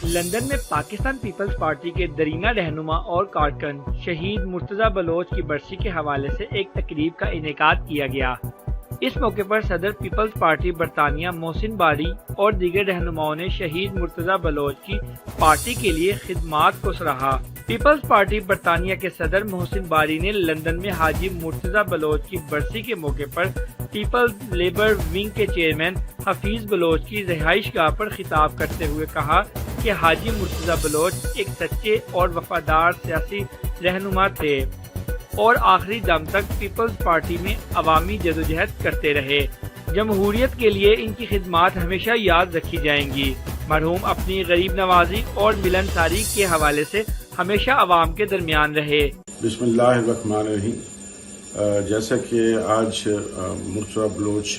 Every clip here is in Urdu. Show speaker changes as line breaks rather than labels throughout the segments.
لندن میں پاکستان پیپلز پارٹی کے درینہ رہنما اور کارکن شہید مرتضی بلوچ کی برسی کے حوالے سے ایک تقریب کا انعقاد کیا گیا۔ اس موقع پر صدر پیپلز پارٹی برطانیہ محسن باری اور دیگر رہنماؤں نے شہید مرتضی بلوچ کی پارٹی کے لیے خدمات کو سراہا۔ پیپلز پارٹی برطانیہ کے صدر محسن باری نے لندن میں حاجی مرتضی بلوچ کی برسی کے موقع پر پیپلز لیبر ونگ کے چیئرمین حفیظ بلوچ کی رہائش گاہ پر خطاب کرتے ہوئے کہا کہ حاجی مرتضی بلوچ ایک سچے اور وفادار سیاسی رہنما تھے اور آخری دم تک پیپلز پارٹی میں عوامی جدوجہد کرتے رہے۔ جمہوریت کے لیے ان کی خدمات ہمیشہ یاد رکھی جائیں گی۔ مرحوم اپنی غریب نوازی اور ملنساری کے حوالے سے ہمیشہ عوام کے درمیان رہے۔
بسم اللہ الرحمن الرحیم۔ جیسا کہ آج مرتضی بلوچ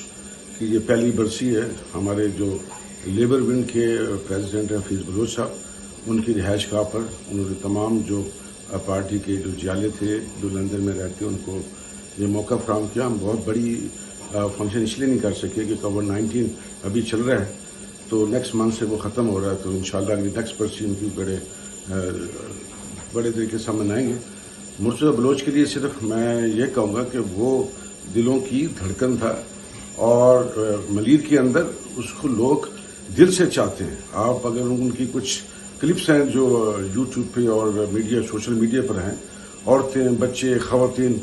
کی یہ پہلی برسی ہے، ہمارے جو لیبر ونگ کے پریزیڈنٹ ہیں حفیظ بلوچ صاحب، ان کی رہائش گاہ پر انہوں نے تمام جو پارٹی کے جو جالے تھے جو لندن میں رہتے ان کو یہ موقع فراہم کیا۔ ہم بہت بڑی فنکشن اس لیے نہیں کر سکے کہ کووڈ-19 ابھی چل رہا ہے، تو نیکسٹ منتھ سے وہ ختم ہو رہا ہے، تو انشاءاللہ اگلی نیکسٹ برسی ان کی بڑے طریقے سے ہم منائیں گے۔ مرتضی بلوچ کے لیے صرف میں یہ کہوں گا کہ وہ دلوں کی دھڑکن تھا اور ملیر کے اندر اس کو لوگ دل سے چاہتے ہیں۔ آپ اگر ان کی کچھ کلپس ہیں جو یوٹیوب پہ اور میڈیا سوشل میڈیا پر ہیں، عورتیں، بچے، خواتین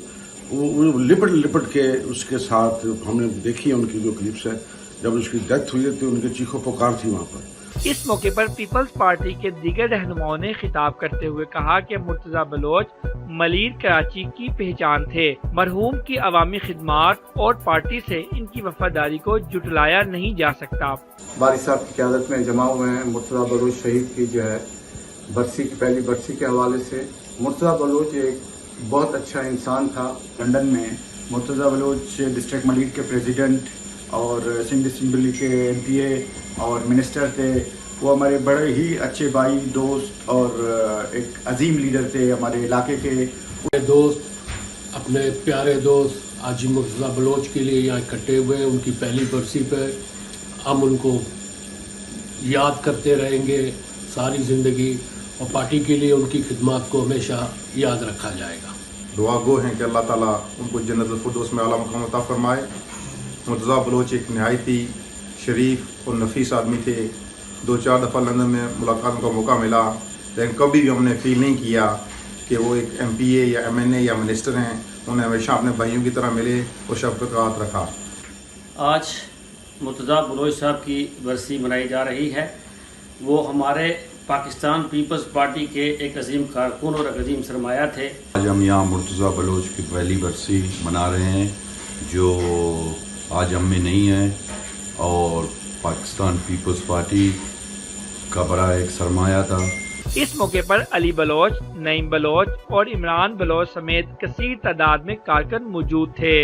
وہ لپٹ لپٹ کے اس کے ساتھ ہم نے دیکھی ان کی جو کلپس ہیں، جب اس کی ڈیتھ ہوئی تو ان کی چیخو پکار تھی وہاں پر۔
اس موقع پر پیپلز پارٹی کے دیگر رہنماؤں نے خطاب کرتے ہوئے کہا کہ مرتضی بلوچ ملیر کراچی کی پہچان تھے۔ مرحوم کی عوامی خدمات اور پارٹی سے ان کی وفاداری کو جھٹلایا نہیں جا سکتا۔
باری صاحب کی قیادت میں جمع ہوئے ہیں مرتضی بلوچ شہید کی جو ہے برسی کی پہلی برسی کے حوالے سے۔ مرتضی بلوچ ایک بہت اچھا انسان تھا۔ لندن میں مرتضی بلوچ ڈسٹرکٹ ملیر کے پریزیڈنٹ اور سندھ اسمبلی کے MP اور منسٹر تھے۔ وہ ہمارے بڑے ہی اچھے بھائی، دوست اور ایک عظیم لیڈر تھے ہمارے علاقے کے۔
دوست، اپنے پیارے دوست حاجی مرتضی بلوچ کے لیے یہاں اکٹھے ہوئے ہیں۔ ان کی پہلی برسی پہ ہم ان کو یاد کرتے رہیں گے ساری زندگی، اور پارٹی کے لیے ان کی خدمات کو ہمیشہ یاد رکھا جائے گا۔
دعا گو ہیں کہ اللہ تعالیٰ ان کو جنت الفردوس میں اعلیٰ مقام عطا فرمائے۔ مرتضی بلوچ ایک نہایت ہی شریف اور نفیس آدمی تھے۔ 2-4 دفعہ لندن میں ملاقات کا موقع ملا، لیکن کبھی بھی ہم نے فیل نہیں کیا کہ وہ ایک MPA یا MNA یا منسٹر ہیں۔ انہیں ہمیشہ اپنے بھائیوں کی طرح ملے اور شفقت کا ہاتھ رکھا۔
آج مرتضی بلوچ صاحب کی برسی منائی جا رہی ہے۔ وہ ہمارے پاکستان پیپلز پارٹی کے ایک عظیم کارکن اور ایک عظیم سرمایہ تھے۔
آج ہم یہاں مرتضی بلوچ کی پہلی برسی منا رہے ہیں جو آج ہم میں نہیں ہے، اور پاکستان پیپلز پارٹی کا بڑا ایک سرمایہ تھا۔
اس موقع پر علی بلوچ، نعیم بلوچ اور عمران بلوچ سمیت کثیر تعداد میں کارکن موجود تھے۔